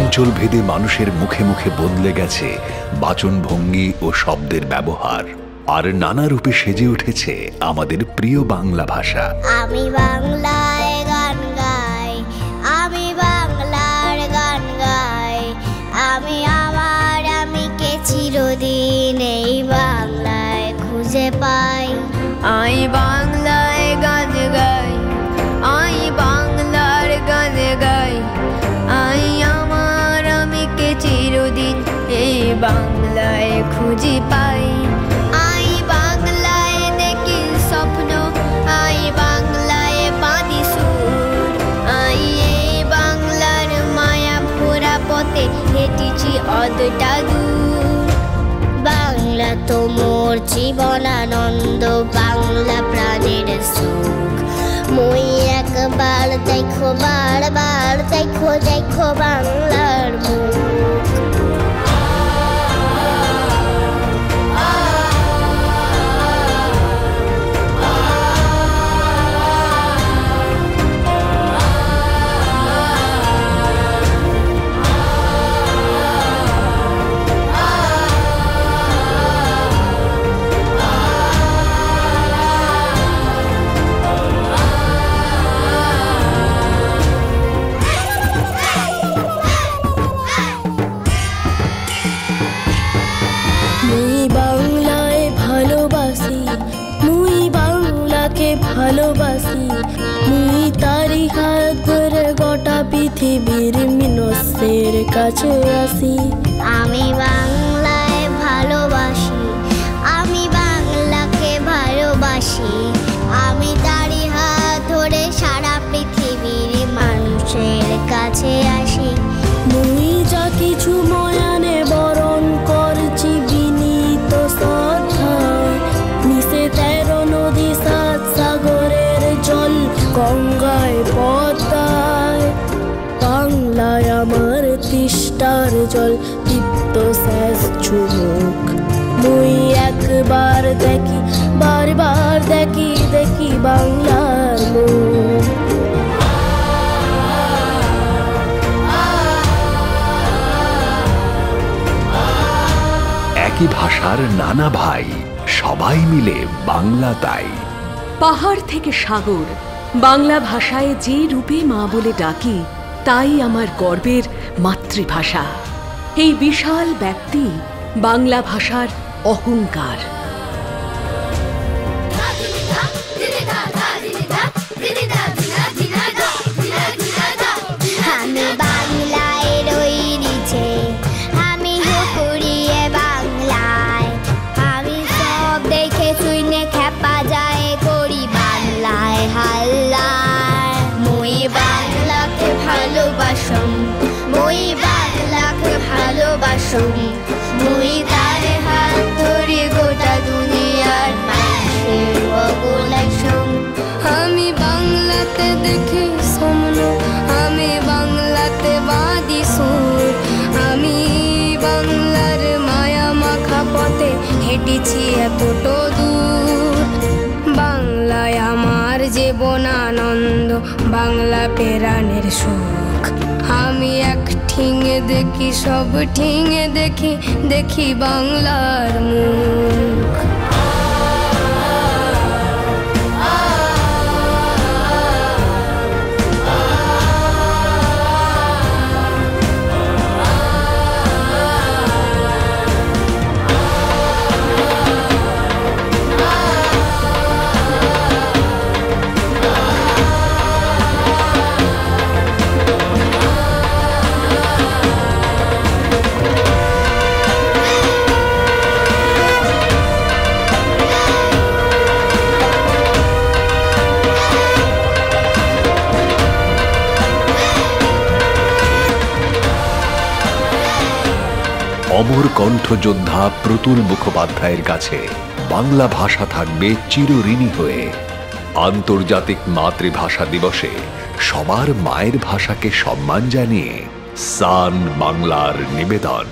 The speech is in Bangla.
অঞ্চল ভেদে মানুষের মুখে মুখে বদলে গেছে বাচনভঙ্গি ও শব্দের ব্যবহার, আর নানা রূপে সেজে উঠেছে আমাদের প্রিয় বাংলা ভাষা। আমি বাংলায় গান গাই, আমি বাংলার গান গাই, আমি আমার আমিকে চিরদিন এই বাংলায় খুঁজে পাই। আমি বাংলায় গান গাই, আমি বাংলার গান গাই, আমি আমার আমিকে চিরদিন এই বাংলায় খুঁজে পাই। আমি বাংলায় দেখি স্বপ্ন, আমি বাংলায় বাঁধি সুর, আমি এই বাংলার মায়া ভরা পথে হেঁটেছি অতটা দূর। বাংলা তো মোর জীবনানন্দ, বাংলা প্রাণের সুখ। মই একবার দেখো, বারবার দেখো, দেখো বাংলার মুখ। ভালোবাসি মুই তারি হাত ধরে গোটা পৃথিবীর মানুষের কাছে আসি। আমি বাংলায় ভালোবাসি, আমি বাংলাকে ভালোবাসি, আমি তারি হাত ধরে সারা পৃথিবীর মানুষের কাছে আসি। মুই যা কিছু ময়ানে বরণ করছি বিনীত শ্রদ্ধায়, মিশে 13 নদী 7 সাগরের জল গঙ্গায় পদ্মায়। বাংলায় আমার তিষ্টার জল দীপ্ত শেষ চুমুক। মুই একবার দেখি, বারবার দেখি, দেখি বাংলার মুখ। একই ভাষার নানা ভাই, সবাই মিলে বাংলা তাই। পাহাড় থেকে সাগর, বাংলা ভাষায় যে রূপে মা বলে ডাকি, তাই আমার গর্বের মাতৃভাষা। এই বিশাল ব্যক্তি বাংলা ভাষার অহংকার। আমি বাংলায় রইছে, আমি হুকুরিয়ে বাংলায়, আমি সব দেখে শুনে খেপা যায় করি বাংলায় হাল্লায়। মই বাংলাকে ভালোবাসম, মই বাংলাকে ভালোবাসম, মই তার হাত ধরে গোটা দুনিয়ার মানুষের অবলাসম। আমি বাংলাতে দেখি স্বপ্ন, আমি বাংলাতে বাঁধি সুর, আমি বাংলার মায়া মাখা পথে হেঁটেছি এতটা দূর। বাংলায় আমার জীবনানন্দ, বাংলা প্রাণের সুখ। আমি এক ঠিঙে দেখি, সব ঠিঙে দেখি, দেখি বাংলার মুখ। অমর কণ্ঠযোদ্ধা প্রতুল মুখোপাধ্যায়ের কাছে বাংলা ভাষা থাকবে চিরঋণী হয়ে। আন্তর্জাতিক মাতৃভাষা দিবসে সবার মায়ের ভাষাকে সম্মান জানিয়ে সান বাংলার নিবেদন।